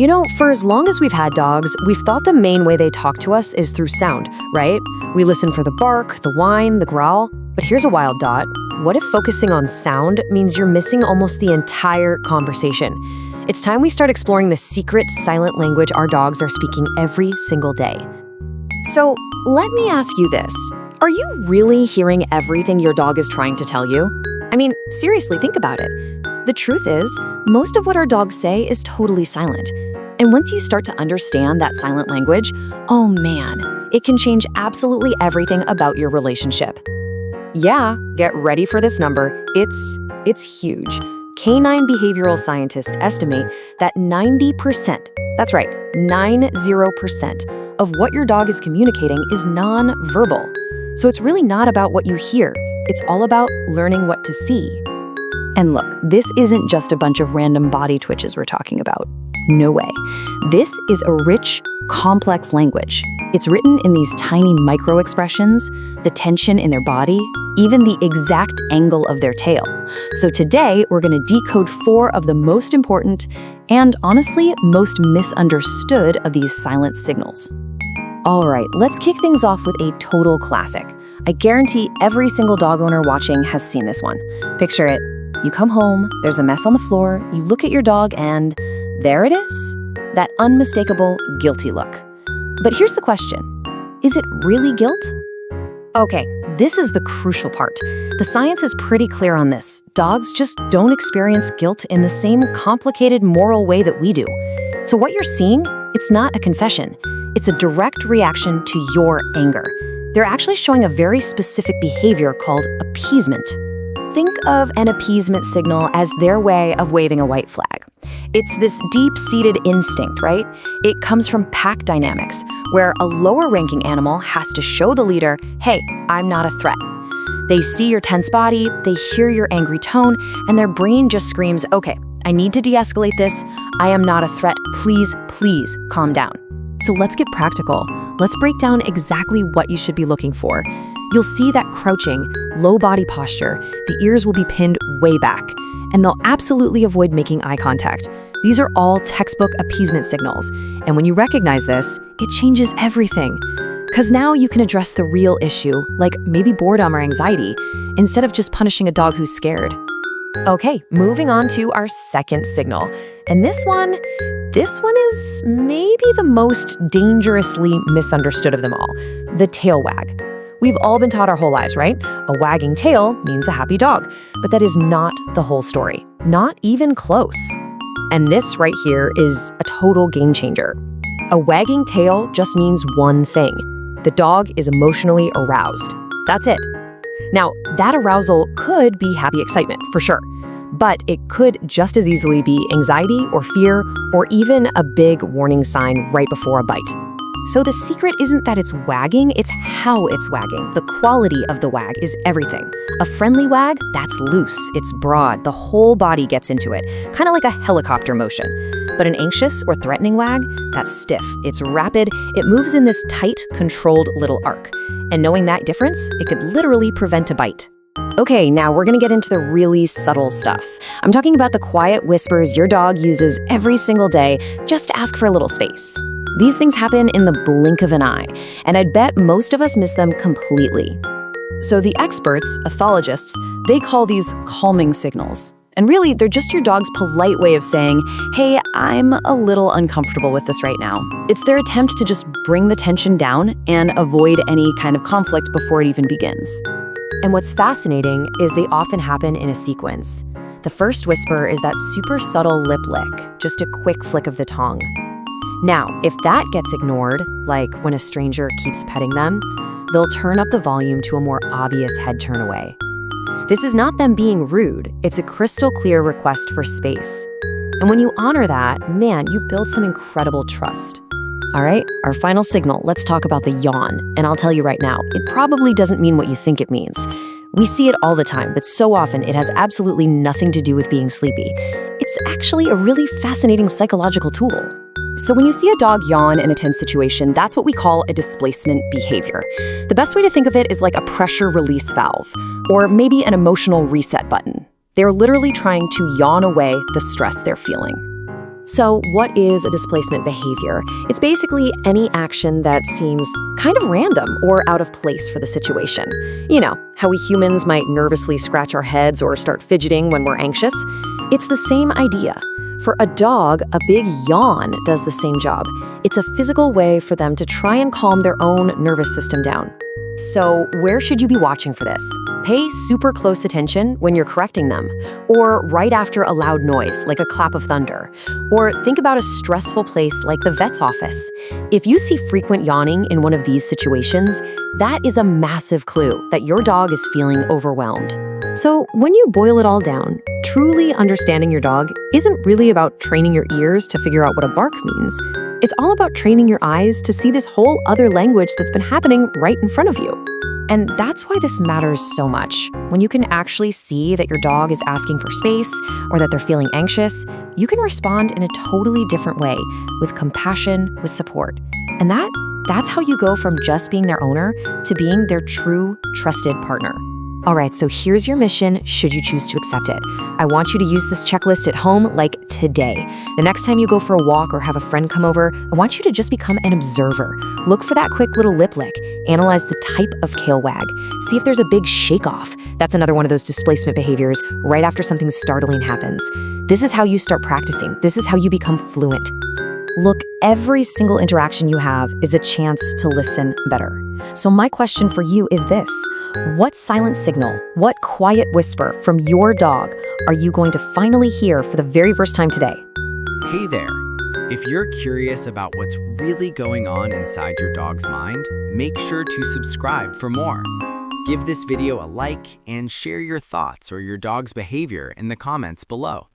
You know, for as long as we've had dogs, we've thought the main way they talk to us is through sound, right? We listen for the bark, the whine, the growl. But here's a wild thought. What if focusing on sound means you're missing almost the entire conversation? It's time we start exploring the secret silent language our dogs are speaking every single day. So, let me ask you this. Are you really hearing everything your dog is trying to tell you? I mean, seriously, think about it. The truth is, most of what our dogs say is totally silent. And once you start to understand that silent language, oh man, it can change absolutely everything about your relationship. Yeah, get ready for this number. It's huge. Canine behavioral scientists estimate that 90%, that's right, 90% of what your dog is communicating is non-verbal. So it's really not about what you hear. It's all about learning what to see. And look, this isn't just a bunch of random body twitches we're talking about. No way. This is a rich, complex language. It's written in these tiny micro-expressions, the tension in their body, even the exact angle of their tail. So today, we're going to decode 4 of the most important and, honestly, most misunderstood of these silent signals. All right, let's kick things off with a total classic. I guarantee every single dog owner watching has seen this one. Picture it. You come home, there's a mess on the floor, you look at your dog, and there it is. That unmistakable guilty look. But here's the question. Is it really guilt? Okay, this is the crucial part. The science is pretty clear on this. Dogs just don't experience guilt in the same complicated moral way that we do. So what you're seeing, it's not a confession. It's a direct reaction to your anger. They're actually showing a very specific behavior called appeasement. Think of an appeasement signal as their way of waving a white flag. It's this deep-seated instinct, right? It comes from pack dynamics, where a lower-ranking animal has to show the leader, hey, I'm not a threat. They see your tense body, they hear your angry tone, and their brain just screams, okay, I need to de-escalate this. I am not a threat. Please, please calm down. So let's get practical. Let's break down exactly what you should be looking for. You'll see that crouching, low body posture, the ears will be pinned way back, and they'll absolutely avoid making eye contact. These are all textbook appeasement signals, and when you recognize this, it changes everything. Because now you can address the real issue, like maybe boredom or anxiety, instead of just punishing a dog who's scared. Okay, moving on to our second signal. And this one is maybe the most dangerously misunderstood of them all, the tail wag. We've all been taught our whole lives, right? A wagging tail means a happy dog, but that is not the whole story, not even close. And this right here is a total game changer. A wagging tail just means one thing. The dog is emotionally aroused. That's it. Now, that arousal could be happy excitement, for sure, but it could just as easily be anxiety or fear or even a big warning sign right before a bite. So the secret isn't that it's wagging, it's how it's wagging. The quality of the wag is everything. A friendly wag, that's loose, it's broad, the whole body gets into it, kind of like a helicopter motion. But an anxious or threatening wag, that's stiff, it's rapid, it moves in this tight, controlled little arc. And knowing that difference, it could literally prevent a bite. Okay, now we're gonna get into the really subtle stuff. I'm talking about the quiet whispers your dog uses every single day just to ask for a little space. These things happen in the blink of an eye, and I'd bet most of us miss them completely. So the experts, ethologists, they call these calming signals. And really, they're just your dog's polite way of saying, hey, I'm a little uncomfortable with this right now. It's their attempt to just bring the tension down and avoid any kind of conflict before it even begins. And what's fascinating is they often happen in a sequence. The first whisper is that super subtle lip lick, just a quick flick of the tongue. Now, if that gets ignored, like when a stranger keeps petting them, they'll turn up the volume to a more obvious head turn away. This is not them being rude, it's a crystal clear request for space. And when you honor that, man, you build some incredible trust. All right, our final signal, let's talk about the yawn. And I'll tell you right now, it probably doesn't mean what you think it means. We see it all the time, but so often it has absolutely nothing to do with being sleepy. It's actually a really fascinating psychological tool. So when you see a dog yawn in a tense situation, that's what we call a displacement behavior. The best way to think of it is like a pressure release valve, or maybe an emotional reset button. They're literally trying to yawn away the stress they're feeling. So, what is a displacement behavior? It's basically any action that seems kind of random or out of place for the situation. You know, how we humans might nervously scratch our heads or start fidgeting when we're anxious. It's the same idea. For a dog, a big yawn does the same job. It's a physical way for them to try and calm their own nervous system down. So, where should you be watching for this? Pay super close attention when you're correcting them, or right after a loud noise, like a clap of thunder, or think about a stressful place like the vet's office. If you see frequent yawning in one of these situations, that is a massive clue that your dog is feeling overwhelmed. So, when you boil it all down, truly understanding your dog isn't really about training your ears to figure out what a bark means. It's all about training your eyes to see this whole other language that's been happening right in front of you. And that's why this matters so much. When you can actually see that your dog is asking for space or that they're feeling anxious, you can respond in a totally different way, with compassion, with support. And that's how you go from just being their owner to being their true, trusted partner. All right, so here's your mission should you choose to accept it. I want you to use this checklist at home like today. The next time you go for a walk or have a friend come over, I want you to just become an observer. Look for that quick little lip lick. Analyze the type of tail wag. See if there's a big shake-off. That's another one of those displacement behaviors right after something startling happens. This is how you start practicing. This is how you become fluent. Look, every single interaction you have is a chance to listen better. So my question for you is this: what silent signal, what quiet whisper from your dog are you going to finally hear for the very first time today? Hey there! If you're curious about what's really going on inside your dog's mind, make sure to subscribe for more. Give this video a like and share your thoughts or your dog's behavior in the comments below.